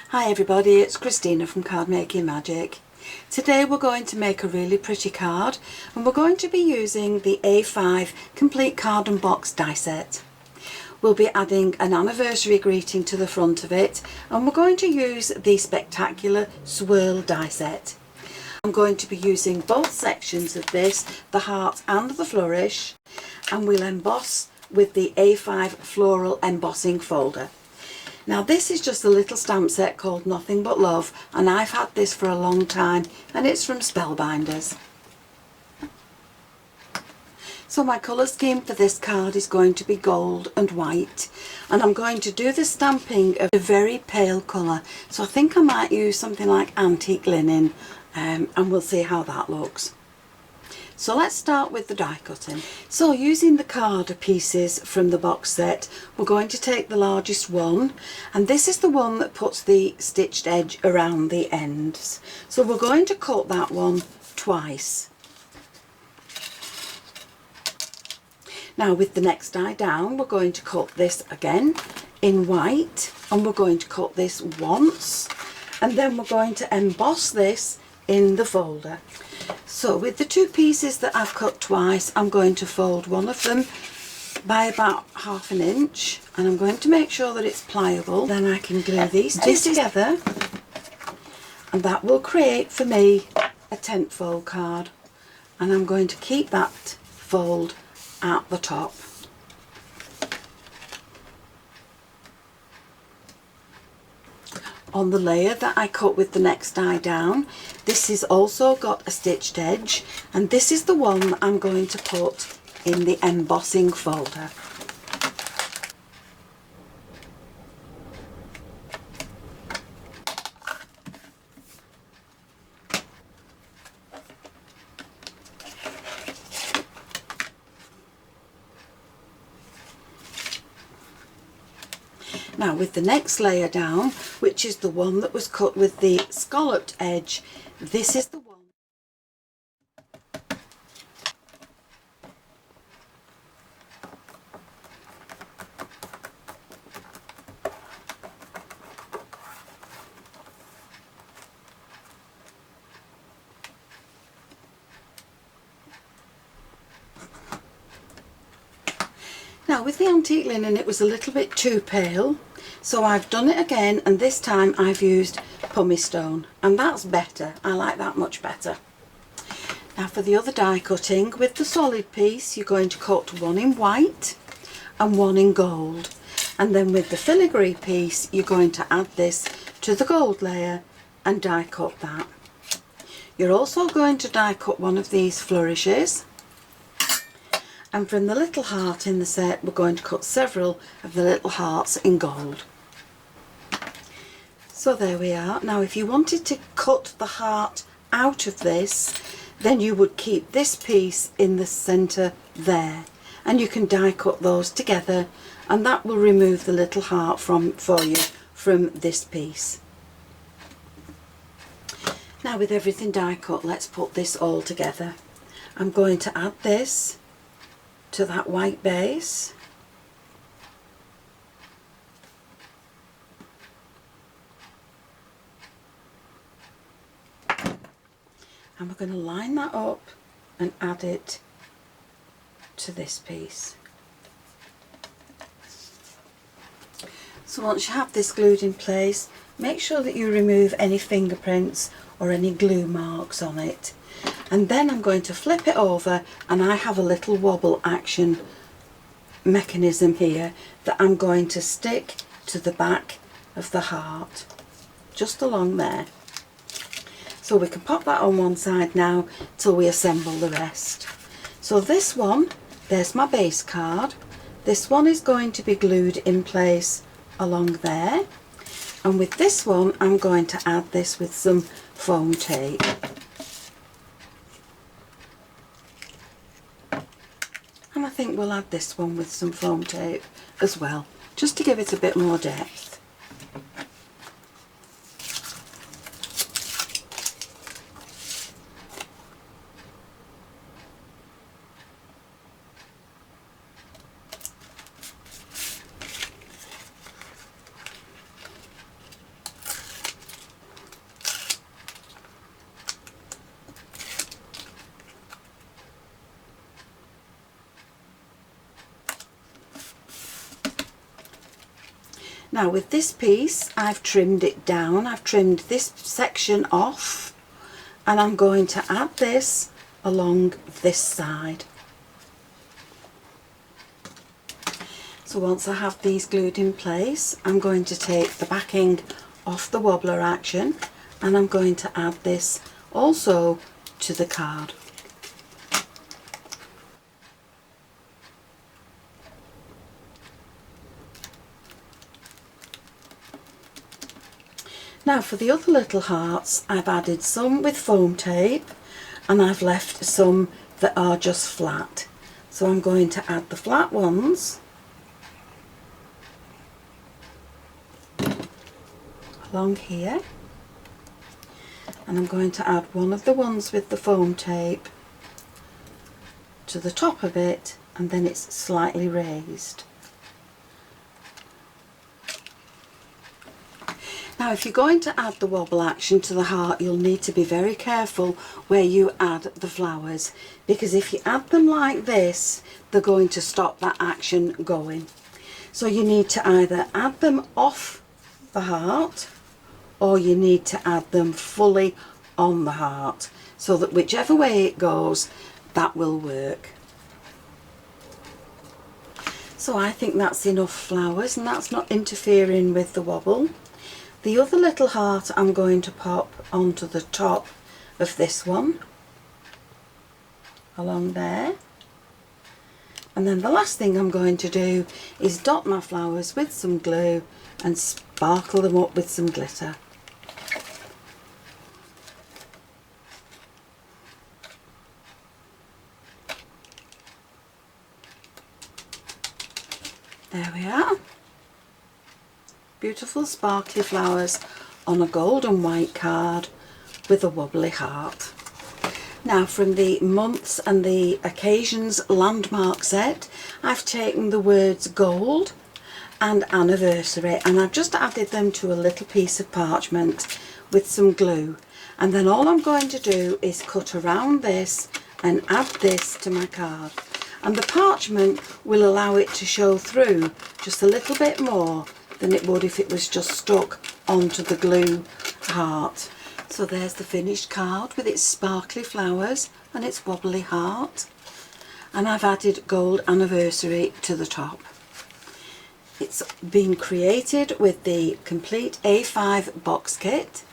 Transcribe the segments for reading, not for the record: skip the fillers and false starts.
Hi everybody, it's Christina from Card Making Magic. Today we're going to make a really pretty card and we're going to be using the A5 Complete Card and Box die set. We'll be adding an anniversary greeting to the front of it and we're going to use the spectacular Swirl die set. I'm going to be using both sections of this, the heart and the flourish, and we'll emboss with the A5 Floral embossing folder. Now this is just a little stamp set called Nothing But Love, and I've had this for a long time and it's from Spellbinders. So my colour scheme for this card is going to be gold and white, and I'm going to do the stamping of a very pale colour, so I think I might use something like antique linen, and we'll see how that looks. So let's start with the die cutting. So using the card pieces from the box set, we're going to take the largest one, and this is the one that puts the stitched edge around the ends. So we're going to cut that one twice. Now with the next die down, we're going to cut this again in white, and we're going to cut this once, and then we're going to emboss this in the folder. So with the two pieces that I've cut twice, I'm going to fold one of them by about 1/2 inch, and I'm going to make sure that it's pliable. Then I can glue these two together, and that will create for me a tent fold card, and I'm going to keep that fold at the top. On the layer that I cut with the next die down, this has also got a stitched edge, and this is the one that I'm going to put in the embossing folder. Now with the next layer down, which is the one that was cut with the scalloped edge, this is the one. Now with the antique linen it was a little bit too pale, so I've done it again, and this time I've used pumice stone, and that's better. I like that much better. Now for the other die cutting, with the solid piece you're going to cut one in white and one in gold, and then with the filigree piece you're going to add this to the gold layer and die cut that. You're also going to die cut one of these flourishes. And from the little heart in the set, we're going to cut several of the little hearts in gold. So there we are. Now if you wanted to cut the heart out of this, then you would keep this piece in the centre there, and you can die cut those together, and that will remove the little heart for you from this piece. Now with everything die cut, let's put this all together. I'm going to add this to that white base, and we're going to line that up and add it to this piece. So once you have this glued in place, make sure that you remove any fingerprints or any glue marks on it. And then I'm going to flip it over, and I have a little wobble action mechanism here that I'm going to stick to the back of the heart, just along there. So we can pop that on one side now till we assemble the rest. So this one, there's my base card. This one is going to be glued in place along there, and with this one I'm going to add this with some foam tape. And I think we'll add this one with some foam tape as well, just to give it a bit more depth. Now with this piece I've trimmed it down, I've trimmed this section off, and I'm going to add this along this side. So once I have these glued in place, I'm going to take the backing off the wobbler action, and I'm going to add this also to the card. Now for the other little hearts, I've added some with foam tape and I've left some that are just flat. So I'm going to add the flat ones along here, and I'm going to add one of the ones with the foam tape to the top of it, and then it's slightly raised. Now if you're going to add the wobble action to the heart, you'll need to be very careful where you add the flowers, because if you add them like this, they're going to stop that action going. So you need to either add them off the heart, or you need to add them fully on the heart, so that whichever way it goes, that will work. So I think that's enough flowers, and that's not interfering with the wobble. The other little heart I'm going to pop onto the top of this one, along there. And then the last thing I'm going to do is dot my flowers with some glue and sparkle them up with some glitter. There we are. Beautiful sparkly flowers on a gold and white card with a wobbly heart. Now from the months and the occasions landmark set, I've taken the words gold and anniversary, and I've just added them to a little piece of parchment with some glue, and then all I'm going to do is cut around this and add this to my card, and the parchment will allow it to show through just a little bit more than it would if it was just stuck onto the glue heart. So there's the finished card with its sparkly flowers and its wobbly heart, and I've added gold anniversary to the top. It's been created with the complete A5 box kit.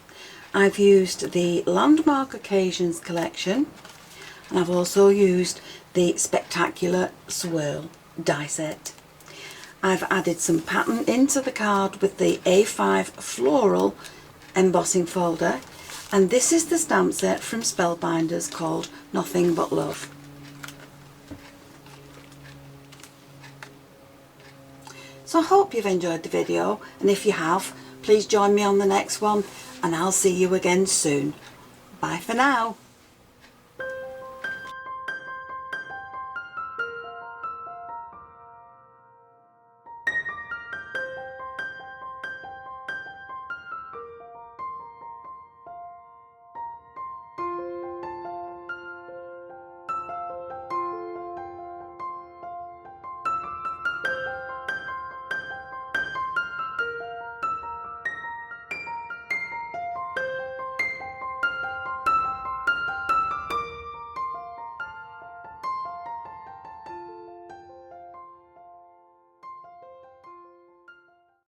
I've used the Landmark Occasions collection, and I've also used the Spectacular Swirl die set. I've added some pattern into the card with the A5 Floral embossing folder, and this is the stamp set from Spellbinders called Nothing But Love. So I hope you've enjoyed the video, and if you have, please join me on the next one, and I'll see you again soon. Bye for now.